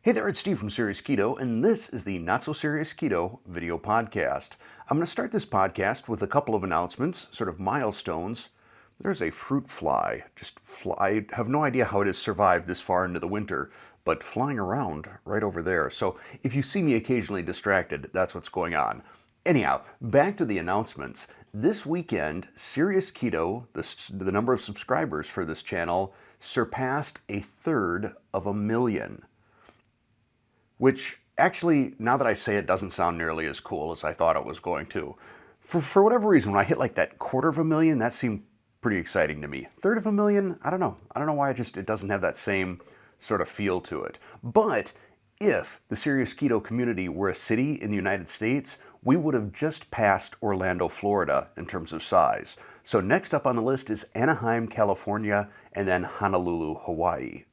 Hey there, it's Steve from Serious Keto, and this is the Not So Serious Keto video podcast. I'm going to start this podcast with a couple of announcements, sort of milestones. There's a fruit fly. I have no idea how it has survived this far into the winter, but flying around right over there. So if you see me occasionally distracted, that's what's going on. Anyhow, back to the announcements. This weekend, Serious Keto, the number of subscribers for this channel, surpassed 1/3 of a million. Which actually, now that I say it, doesn't sound nearly as cool as I thought it was going to. For whatever reason, when I hit like that 1/4 of a million, that seemed pretty exciting to me. 1/3 of a million, I don't know. I don't know why it doesn't have that same sort of feel to it. But if the Serious Keto community were a city in the United States, we would have just passed Orlando, Florida in terms of size. So next up on the list is Anaheim, California, and then Honolulu, Hawaii.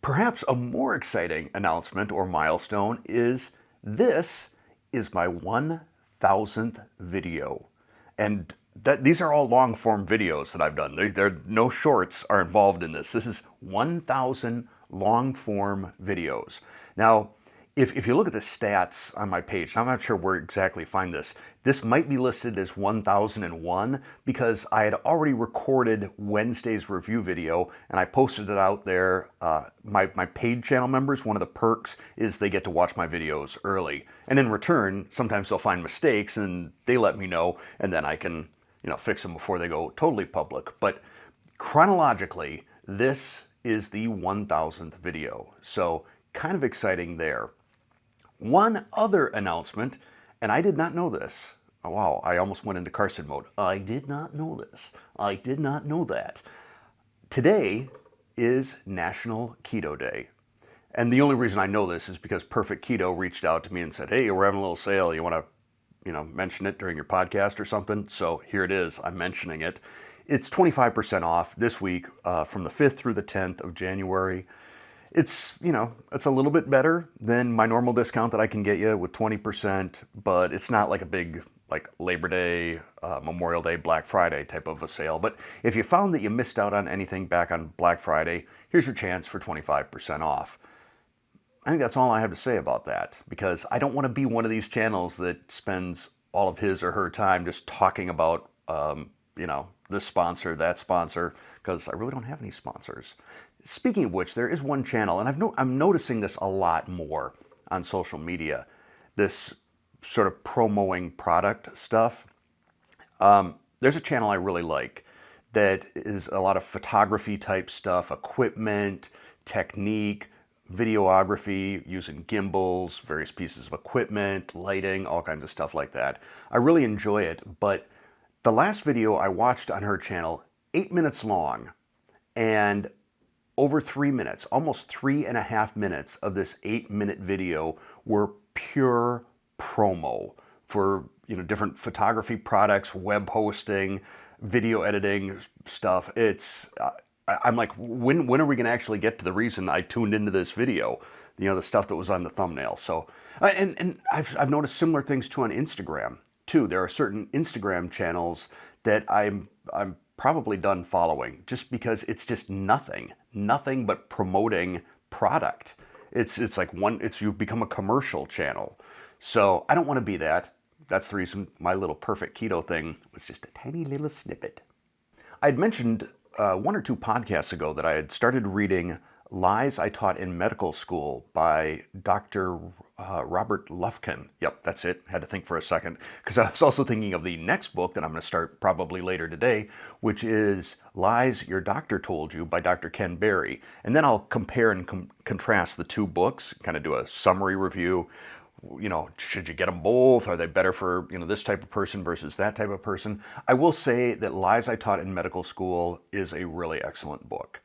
Perhaps a more exciting announcement or milestone is this is my 1,000th video. And these are all long form videos that I've done. No shorts are involved in this. This is 1,000 long form videos. Now, if you look at the stats on my page, I'm not sure where exactly to find this. This might be listed as 1001 because I had already recorded Wednesday's review video and I posted it out there. My paid channel members, one of the perks is they get to watch my videos early. And in return, sometimes they'll find mistakes and they let me know and then I can, fix them before they go totally public. But chronologically, this is the 1,000th video. So kind of exciting there. One other announcement, and I did not know this. Oh, wow, I almost went into Carson mode. I did not know this. I did not know that. Today is National Keto Day. And the only reason I know this is because Perfect Keto reached out to me and said, hey, we're having a little sale. You want to, mention it during your podcast or something? So here it is. I'm mentioning it. It's 25% off this week from the 5th through the 10th of January. It's a little bit better than my normal discount that I can get you with 20%, but it's not like a big Labor Day, Memorial Day, Black Friday type of a sale. But if you found that you missed out on anything back on Black Friday, here's your chance for 25% off. I think that's all I have to say about that, because I don't want to be one of these channels that spends all of his or her time just talking about, this sponsor, that sponsor, because I really don't have any sponsors. Speaking of which, there is one channel, and I'm noticing this a lot more on social media, this sort of promoting product stuff. There's a channel I really like that is a lot of photography type stuff, equipment, technique, videography, using gimbals, various pieces of equipment, lighting, all kinds of stuff like that. I really enjoy it, but the last video I watched on her channel, 8 minutes long, and over 3 minutes, almost 3.5 minutes of this 8-minute video were pure promo for different photography products, web hosting, video editing stuff. I'm like, when are we going to actually get to the reason I tuned into this video? The stuff that was on the thumbnail. So, and I've noticed similar things too on Instagram too. There are certain Instagram channels that I'm probably done following just because it's just nothing but promoting product. You've become a commercial channel. So I don't want to be that. That's the reason my little Perfect Keto thing was just a tiny little snippet. I'd mentioned 1 or 2 podcasts ago that I had started reading Lies I Taught in Medical School by Dr. Robert Lufkin. Yep, that's it. Had to think for a second because I was also thinking of the next book that I'm going to start probably later today, which is Lies Your Doctor Told You by Dr. Ken Berry. And then I'll compare and contrast the 2 books, kind of do a summary review. Should you get them both? Are they better for, this type of person versus that type of person? I will say that Lies I Taught in Medical School is a really excellent book.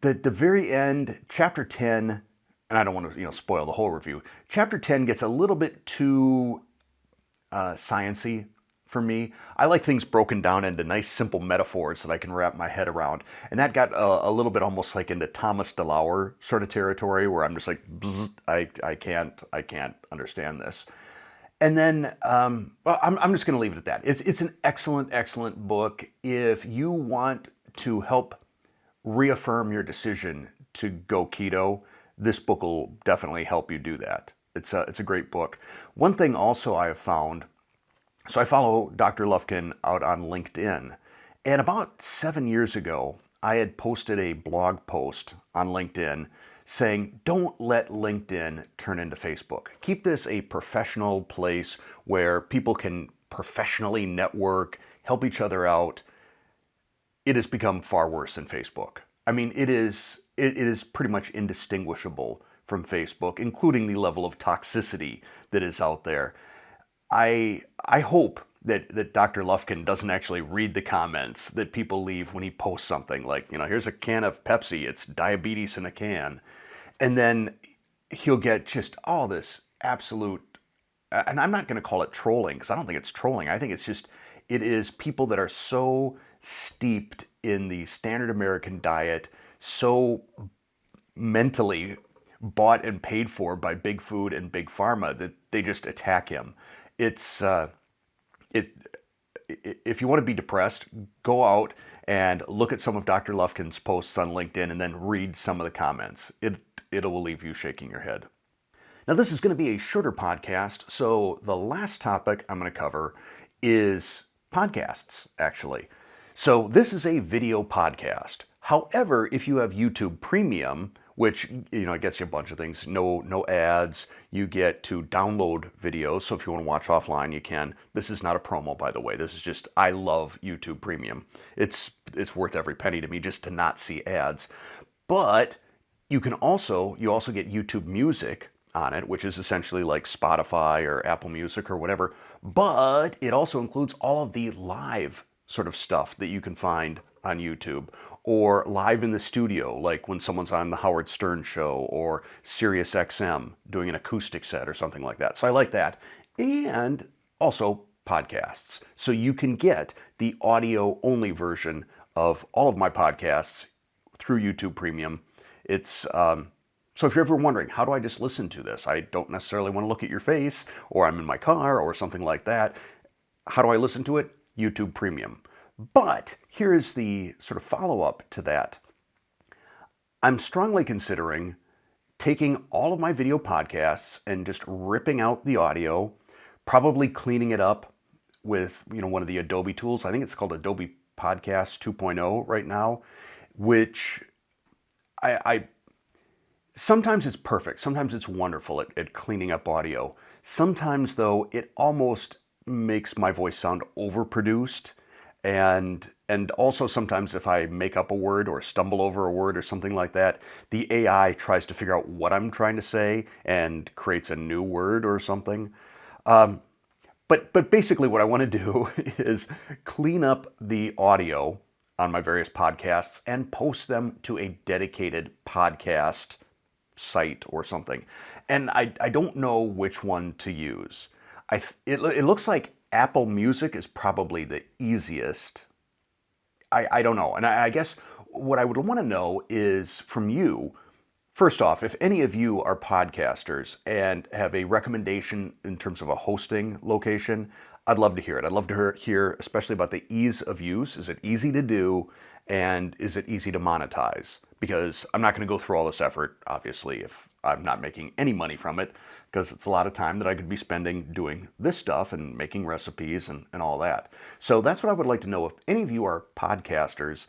The very end, chapter 10, and I don't want to spoil the whole review. Chapter 10 gets a little bit too sciencey for me. I like things broken down into nice simple metaphors that I can wrap my head around. And that got a little bit almost like into Thomas DeLauer sort of territory where I'm just like, I can't understand this. And then, I'm just going to leave it at that. It's an excellent book if you want to help reaffirm your decision to go keto. this book will definitely help you do that. It's a great book. One thing also I have found, so I follow Dr. Lufkin out on LinkedIn, and about 7 years ago, I had posted a blog post on LinkedIn saying, don't let LinkedIn turn into Facebook. Keep this a professional place where people can professionally network, help each other out. It has become far worse than Facebook. I mean, it is pretty much indistinguishable from Facebook, including the level of toxicity that is out there. I hope that Dr. Lufkin doesn't actually read the comments that people leave when he posts something like, here's a can of Pepsi, it's diabetes in a can. And then he'll get just all this absolute, and I'm not going to call it trolling because I don't think it's trolling. I think it is people that are so steeped in the standard American diet, so mentally bought and paid for by big food and big pharma that they just attack him. If you want to be depressed, go out and look at some of Dr. Lufkin's posts on LinkedIn and then read some of the comments. It will leave you shaking your head. Now, this is going to be a shorter podcast, so the last topic I'm going to cover is podcasts, actually. So this is a video podcast. However, if you have YouTube Premium, which it gets you a bunch of things, no ads, you get to download videos, so if you want to watch offline, you can. This is not a promo, by the way. This is just, I love YouTube Premium. It's worth every penny to me just to not see ads. But you also get YouTube Music on it, which is essentially like Spotify or Apple Music or whatever, but it also includes all of the live sort of stuff that you can find on YouTube, or live in the studio, like when someone's on the Howard Stern show or Sirius XM doing an acoustic set or something like that. So I like that. And also podcasts. So you can get the audio only version of all of my podcasts through YouTube Premium. It's so if you're ever wondering, how do I just listen to this? I don't necessarily want to look at your face, or I'm in my car or something like that. How do I listen to it? YouTube Premium. But here is the sort of follow-up to that. I'm strongly considering taking all of my video podcasts and just ripping out the audio, probably cleaning it up with one of the Adobe tools. I think it's called Adobe Podcast 2.0 right now, which I sometimes it's perfect. Sometimes it's wonderful at cleaning up audio. Sometimes, though, it almost makes my voice sound overproduced. And also sometimes if I make up a word or stumble over a word or something like that, the AI tries to figure out what I'm trying to say and creates a new word or something. But basically what I want to do is clean up the audio on my various podcasts and post them to a dedicated podcast site or something. And I don't know which one to use. It looks like Apple Music is probably the easiest. I don't know. And I guess what I would want to know is from you, first off, if any of you are podcasters and have a recommendation in terms of a hosting location, I'd love to hear it. I'd love to hear especially about the ease of use. Is it easy to do? And is it easy to monetize? Because I'm not going to go through all this effort, obviously, if I'm not making any money from it, because it's a lot of time that I could be spending doing this stuff and making recipes and all that. So that's what I would like to know. If any of you are podcasters,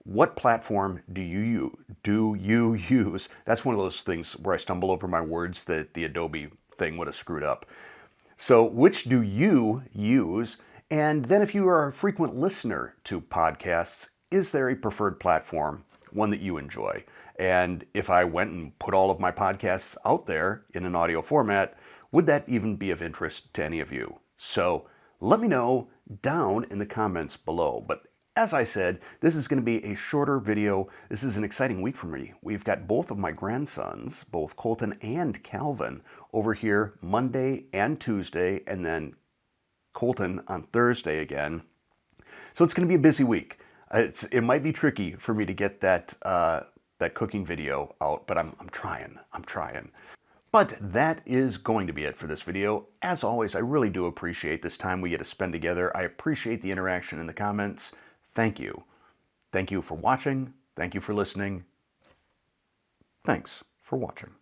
what platform do you use? That's one of those things where I stumble over my words that the Adobe thing would have screwed up. So which do you use? And then if you are a frequent listener to podcasts, is there a preferred platform, one that you enjoy? And if I went and put all of my podcasts out there in an audio format, would that even be of interest to any of you? So let me know down in the comments below. But as I said, this is going to be a shorter video. This is an exciting week for me. We've got both of my grandsons, both Colton and Calvin, over here Monday and Tuesday, and then Colton on Thursday again. So it's going to be a busy week. It might be tricky for me to get that cooking video out, but I'm trying. But that is going to be it for this video. As always, I really do appreciate this time we get to spend together. I appreciate the interaction in the comments. Thank you. Thank you for watching. Thank you for listening. Thanks for for watching.